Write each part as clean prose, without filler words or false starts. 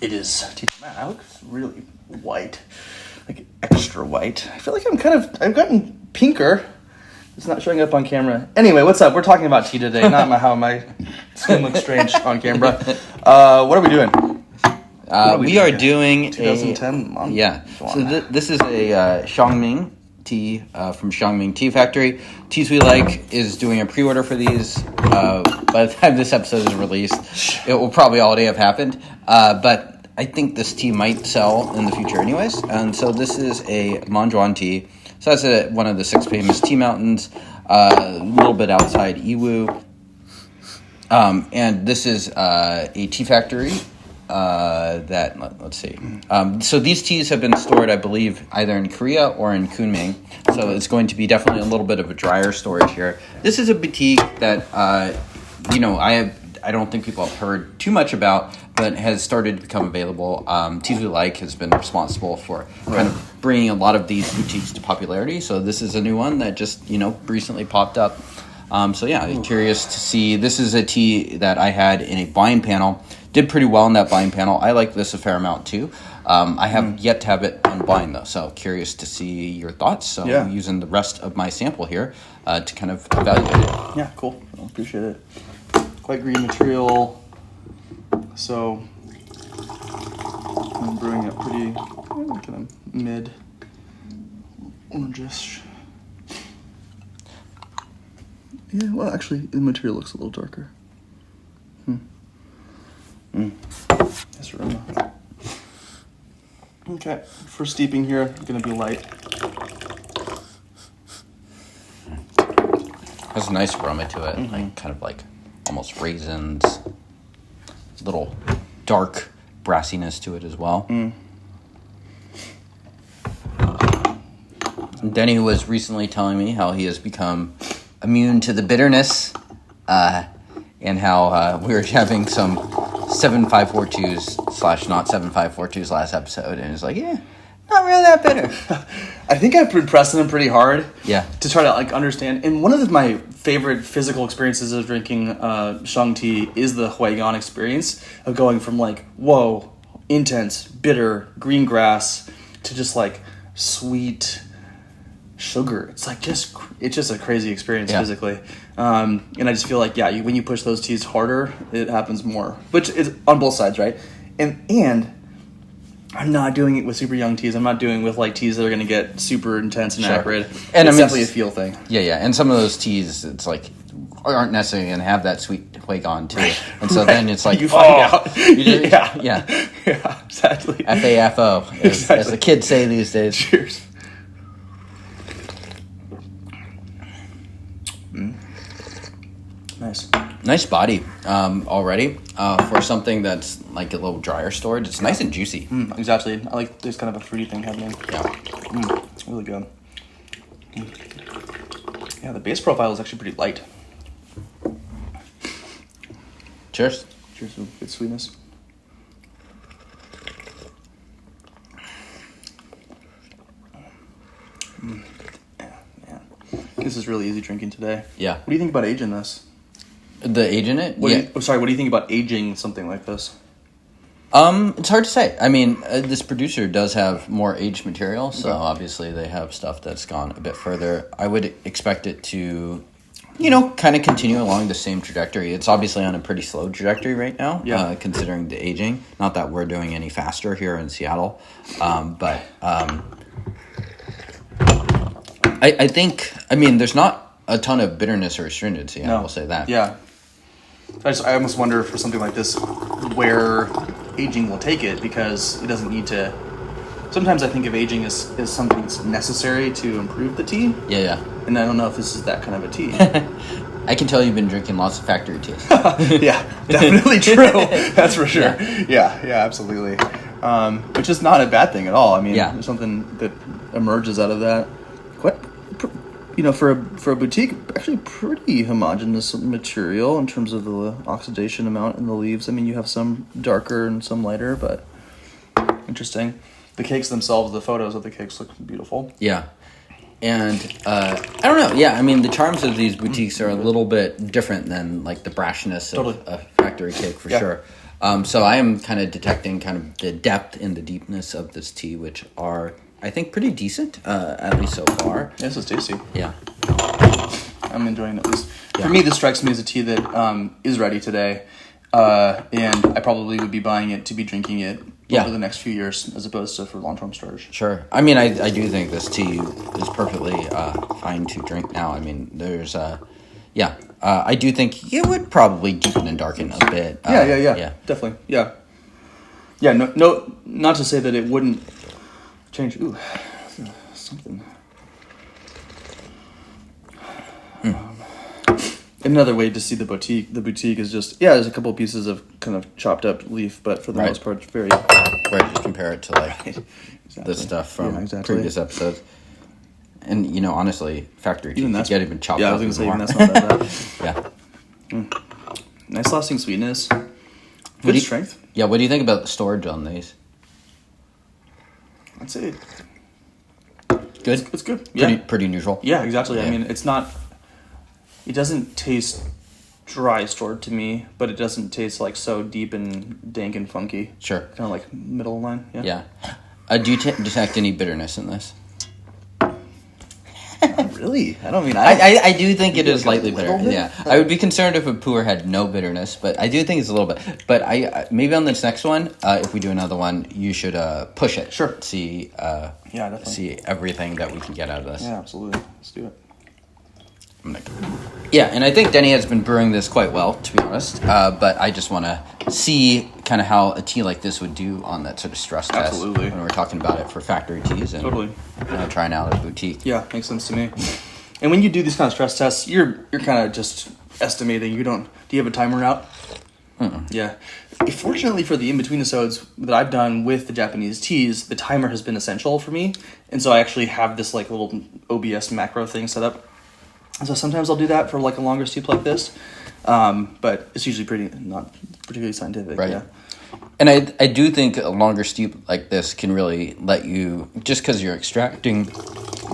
It is. Man, I look really white. Like extra white. I feel like I've gotten pinker. It's not showing up on camera. Anyway, what's up? We're talking about tea today, not how my skin looks strange on camera. What are we doing? We are doing 2010. Yeah. So this is a Xiangming tea from Xiangming Tea Factory. Teas We Like is doing a pre-order for these. By the time this episode is released, it will probably already have happened. But I think this tea might sell in the future anyways. And so this is a Manzhuan tea. So that's one of the 6 famous tea mountains, a little bit outside Yiwu. And this is a tea factory let's see. So these teas have been stored, I believe, either in Korea or in Xiangming. So it's going to be definitely a little bit of a drier storage here. This is a boutique that, I don't think people have heard too much about, but has started to become available. Teas We Like has been responsible for kind of bringing a lot of these boutiques to popularity. So this is a new one that just, recently popped up. I'm curious to see. This is a tea that I had in a blind panel. Did pretty well in that blind panel. I like this a fair amount too. I have yet to have it unblind though, so curious to see your thoughts. So I'm using the rest of my sample here to kind of evaluate it. Yeah, cool. I appreciate it. Quite green material. So I'm brewing it pretty kind of mid orangish. Yeah, well, actually, the material looks a little darker. Nice aroma. Okay, for steeping here, going to be light. Has a nice aroma to it, kind of like almost raisins. Little dark brassiness to it as well. Denny was recently telling me how he has become immune to the bitterness, and how we were having some 7542s / not 7542s last episode, and it's like, not really that bitter. I think I've been pressing them pretty hard. Yeah. To try to understand. And one of my favorite physical experiences of drinking Shang tea is the Huaigan experience of going from whoa, intense, bitter, green grass to just sweet sugar. It's just a crazy experience physically. And I just feel when you push those teas harder, it happens more. Which is on both sides, right? And I'm not doing it with super young teas. I'm not doing it with teas that are going to get super intense and acrid. And it's definitely a feel thing. Yeah. And some of those teas, it's aren't necessarily going to have that sweet Huaigan too. And so then it's you find out. Yeah, exactly. FAFO, as the kids say these days. Cheers. Nice body already for something that's a little drier storage. It's nice and juicy. Exactly. I there's kind of a fruity thing happening. Yeah. Really good. Yeah, the base profile is actually pretty light. Cheers. Cheers for good sweetness. Yeah. This is really easy drinking today. Yeah. What do you think about aging this? The age in it? What do you think about aging something like this? It's hard to say. I mean, this producer does have more aged material, so obviously they have stuff that's gone a bit further. I would expect it to, kind of continue along the same trajectory. It's obviously on a pretty slow trajectory right now, considering the aging. Not that we're doing any faster here in Seattle, but I think, there's not a ton of bitterness or astringency, I will say that. Yeah. I almost wonder for something like this where aging will take it, because it doesn't need to. Sometimes I think of aging as something that's necessary to improve the tea. Yeah. And I don't know if this is that kind of a tea. I can tell you've been drinking lots of factory teas. Yeah, definitely true. That's for sure. Yeah, absolutely. Which is not a bad thing at all. There's something that emerges out of that. For a boutique, actually pretty homogeneous material in terms of the oxidation amount in the leaves. You have some darker and some lighter, but interesting. The cakes themselves, the photos of the cakes look beautiful. Yeah. And I don't know. Yeah, the charms of these boutiques are a little bit different than the brashness of a factory cake for sure. So I am kind of detecting kind of the depth and the deepness of this tea, which are, I think, pretty decent, at least so far. Yeah, this is tasty. Yeah. I'm enjoying it. For me, this strikes me as a tea that is ready today, and I probably would be buying it to be drinking it over the next few years, as opposed to for long-term storage. Sure. I mean, I do think this tea is perfectly fine to drink now. I mean, there's I do think it would probably deepen and darken a bit. Yeah, definitely. Yeah, no, not to say that it wouldn't change. Ooh, something. Another way to see the boutique is just there's a couple of pieces of kind of chopped up leaf, but for the most part, it's very. Where you compare it to like the stuff from previous episodes. And, you know, honestly, factory tea, you get even chopped up. Yeah, I was going to say, even that's not that bad. Yeah. Nice lasting sweetness. Good strength. Yeah, what do you think about the storage on these? I'd say... Good? It's good. Pretty neutral? Yeah, exactly. Yeah. I mean, it's not... It doesn't taste dry stored to me, but it doesn't taste, like, so deep and dank and funky. Sure. Kind of like middle line. Yeah. Do you detect any bitterness in this? Not really. I don't mean... I do think it is slightly bitter. Yeah. I would be concerned if a pu'er had no bitterness, but I do think it's a little bit. But I maybe on this next one, if we do another one, you should push it. Sure. See, definitely. See everything that we can get out of this. Yeah, absolutely. Let's do it. Yeah, and I think Denny has been brewing this quite well, to be honest. But I just want to see kind of how a tea like this would do on that sort of stress test. Absolutely. When we're talking about it for factory teas and trying out a boutique. Yeah, makes sense to me. And when you do these kind of stress tests, you're kind of just estimating. Do you have a timer out? Mm-mm. Yeah. Fortunately for the in-between episodes that I've done with the Japanese teas, the timer has been essential for me. And so I actually have this like little OBS macro thing set up. So sometimes I'll do that for like a longer steep like this, but it's usually not particularly scientific. Right. Yeah. And I do think a longer steep like this can really let you, just because you're extracting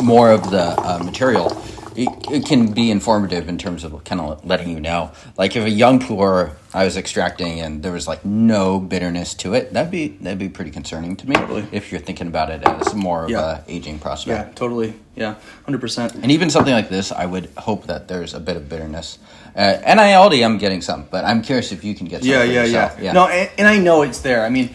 more of the material, it can be informative in terms of kind of letting you know. Like if a young pu'er I was extracting and there was like no bitterness to it, that'd be pretty concerning to me. Totally. If you're thinking about it as more of a aging prospect. Yeah, totally. Yeah, 100%. And even something like this, I would hope that there's a bit of bitterness. And I already am getting some, but I'm curious if you can get some for yourself. Yeah. No, and I know it's there. I mean,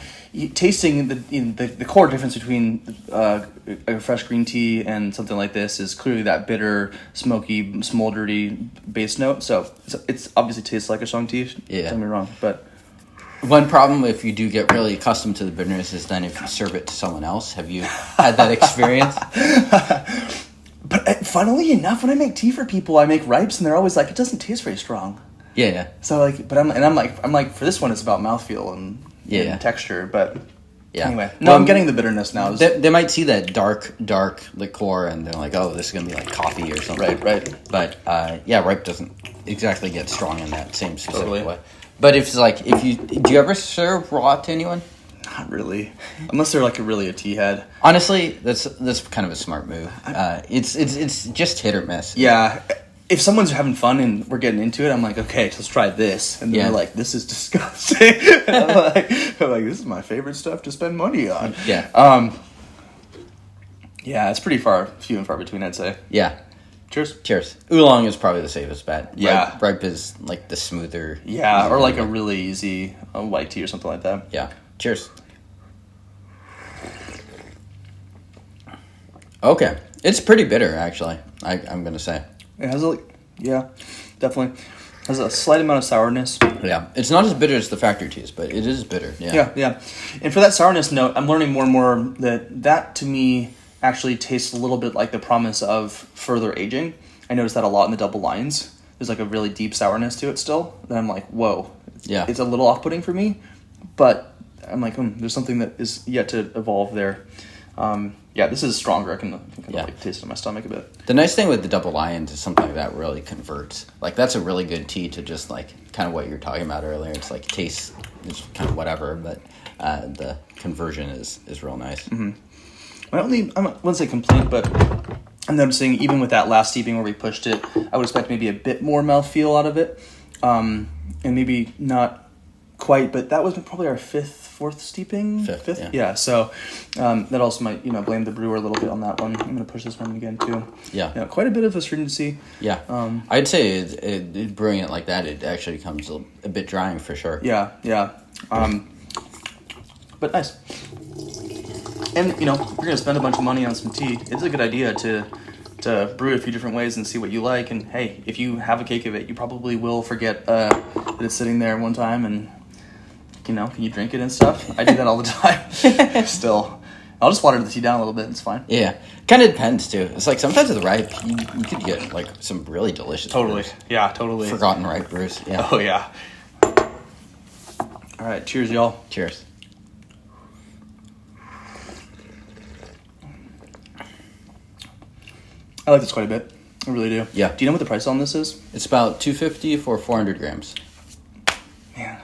tasting the core difference between a fresh green tea and something like this is clearly that bitter, smoky, smoldery base note. So it's obviously tastes like a Xiang tea. Yeah. Don't get me wrong, but one problem if you do get really accustomed to the bitterness is then if you serve it to someone else. Have you had that experience? But funnily enough, when I make tea for people, I make ripes, and they're always like, "It doesn't taste very strong." Yeah. So like, but I'm like, for this one, it's about mouthfeel and texture. But anyway, I'm getting the bitterness now. They might see that dark liqueur, and they're like, "Oh, this is gonna be like coffee or something." Right. But ripe doesn't exactly get strong in that same specific way. But do you ever serve raw to anyone? Not really, unless they're like a tea head. Honestly, that's kind of a smart move. It's just hit or miss. Yeah, if someone's having fun and we're getting into it, I'm like, okay, let's try this, and they're like, this is disgusting. And I'm like, this is my favorite stuff to spend money on. Yeah. Yeah, it's pretty few and far between, I'd say. Yeah. Cheers. Oolong is probably the safest bet. Yeah. Ripe is like the smoother. Yeah, or like a really easy white tea or something like that. Yeah. Cheers. Okay. It's pretty bitter, actually, I'm going to say. It has definitely. Has a slight amount of sourness. Yeah. It's not as bitter as the factory teas, but it is bitter. Yeah. And for that sourness note, I'm learning more and more that to me actually tastes a little bit like the promise of further aging. I noticed that a lot in the double lines. There's like a really deep sourness to it still. Then I'm like, whoa. It's a little off-putting for me, but I'm like, there's something that is yet to evolve there. This is stronger. I can taste it in my stomach a bit. The nice thing with the double lions is something like that really converts. Like that's a really good tea to just like kind of what you were talking about earlier. It's like taste is kind of whatever, but the conversion is real nice. Mm-hmm. I wouldn't say complaint, but I'm noticing even with that last steeping where we pushed it, I would expect maybe a bit more mouthfeel out of it, and maybe not quite, but that was probably our fourth steeping. Fifth, yeah. So that also might blame the brewer a little bit on that one. I'm gonna push this one again too. Yeah, quite a bit of astringency. Yeah, I'd say brewing it like that, it actually comes a bit drying for sure. Yeah. But nice. And if you're gonna spend a bunch of money on some tea, it's a good idea to brew it a few different ways and see what you like. And hey, if you have a cake of it, you probably will forget that it's sitting there one time, and can you drink it and stuff? I do that all the time. Still, I'll just water the tea down a little bit. It's fine. Yeah, kind of depends too. It's like sometimes with the ripe, you could get like some really delicious. Totally. brews. Yeah, totally. Forgotten ripe brews. Yeah. Oh yeah. All right. Cheers, y'all. Cheers. I like this quite a bit. I really do. Yeah. Do you know what the price on this is? It's about $250 for 400 grams. Man,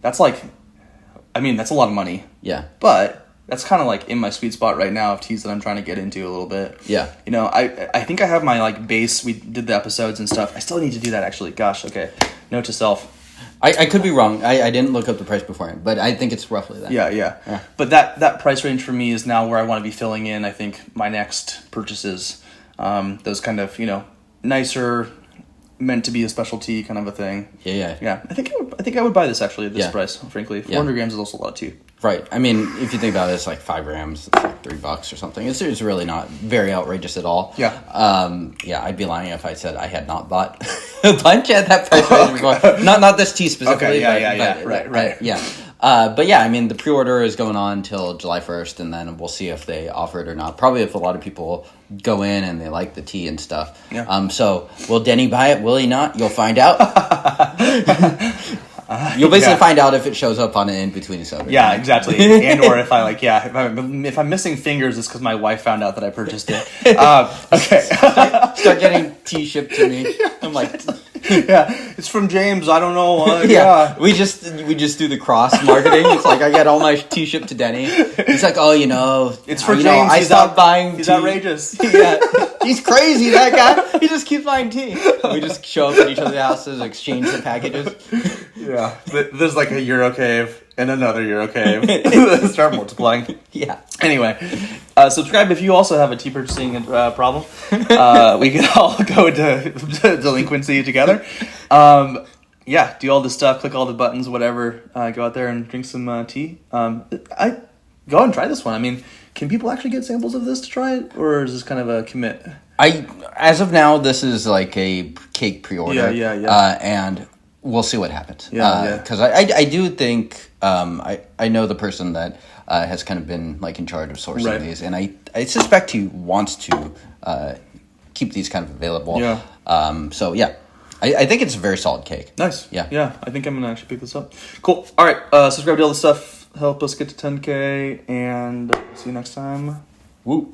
that's that's a lot of money. Yeah. But that's kind of like in my sweet spot right now of teas that I'm trying to get into a little bit. Yeah. I think I have my like base. We did the episodes and stuff. I still need to do that actually. Gosh. Okay. Note to self. I could be wrong. I didn't look up the price beforehand, but I think it's roughly that. Yeah. But that price range for me is now where I want to be filling in, I think, my next purchases. Those kind of, nicer, meant to be a specialty kind of a thing. Yeah. I think I would buy this actually at this Yeah. price, frankly. 400 grams is also a lot too. Right. I mean, if you think about it, it's like 5 grams, it's like $3 or something. It's really not very outrageous at all. Yeah. I'd be lying if I said I had not bought a bunch at that price range before. Not this tea specifically. Okay, right. Yeah. But yeah, I mean, the pre-order is going on till July 1st, and then we'll see if they offer it or not. Probably if a lot of people go in and they like the tea and stuff. Yeah. So will Denny buy it? Will he not? You'll find out. You'll basically find out if it shows up on an in-between soda. Yeah, exactly. And or if if I'm missing fingers, it's because my wife found out that I purchased it. Okay. Start getting tea shipped to me. I'm like... Yeah, it's from James. I don't know. We just do the cross marketing. It's like I get all my tea shipped to Denny. He's like, it's for James. I stopped buying. He's tea. outrageous. Yeah, he's crazy. That guy. He just keeps buying tea. We just show up at each other's houses, exchange the packages. Yeah, there's like a Euro cave and another Euro cave. Start multiplying. Yeah. Anyway, subscribe if you also have a tea purchasing problem. We can all go into delinquency together. Do all this stuff, click all the buttons, whatever. Go out there and drink some tea. I go out and try this one. I mean, can people actually get samples of this to try it, or is this kind of a commit? As of now, this is like a cake pre-order. Yeah. And we'll see what happens. Yeah. Because I do think I know the person that has kind of been like in charge of sourcing these, and I suspect he wants to keep these kind of available. Yeah. I think it's a very solid cake. Nice. Yeah. I think I'm gonna actually pick this up. Cool. All right. Subscribe to all this stuff. Help us get to 10K, and see you next time. Woo.